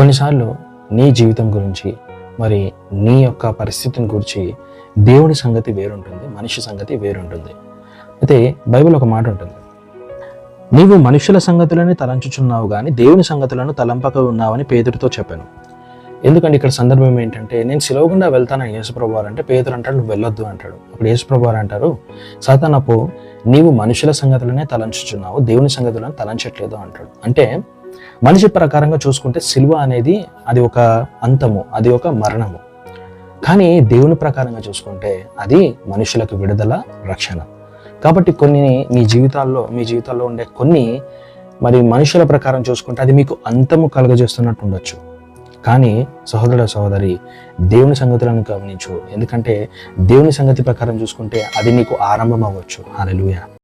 కొన్నిసార్లు నీ జీవితం గురించి, మరి నీ యొక్క పరిస్థితిని గురించి దేవుని సంగతి వేరుంటుంది, మనిషి సంగతి వేరుంటుంది. అయితే బైబిల్ ఒక మాట ఉంటుంది, నీవు మనుషుల సంగతులని తలంచుచున్నావు కానీ దేవుని సంగతులను తలంపక ఉన్నావని పేతురుతో చెప్పాను. ఎందుకంటే ఇక్కడ సందర్భం ఏంటంటే, నేను సిలువ గుండా వెళ్తానని యేసుప్రభువు అంటే పేతురు అంటాడు నువ్వు వెళ్ళొద్దు అంటాడు. అప్పుడు యేసుప్రభువు అంటారు, సాతానపు నీవు మనుషుల సంగతులనే తలంచుచున్నావు, దేవుని సంగతులను తలంచట్లేదు అంటాడు. అంటే మనిషి ప్రకారంగా చూసుకుంటే సిలువ అనేది అది ఒక అంతము, అది ఒక మరణము. కానీ దేవుని ప్రకారంగా చూసుకుంటే అది మనుషులకు విడుదల, రక్షణ. కాబట్టి కొన్ని మీ జీవితాల్లో ఉండే కొన్ని మరి మనుషుల ప్రకారం చూసుకుంటే అది మీకు అంతము కలుగజేస్తున్నట్టు ఉండొచ్చు. కానీ సహోదరుడ సహోదరి, దేవుని సంగతులను గమనించు. ఎందుకంటే దేవుని సంగతి ప్రకారం చూసుకుంటే అది నీకు ఆరంభం అవ్వచ్చు. హల్లెలూయా.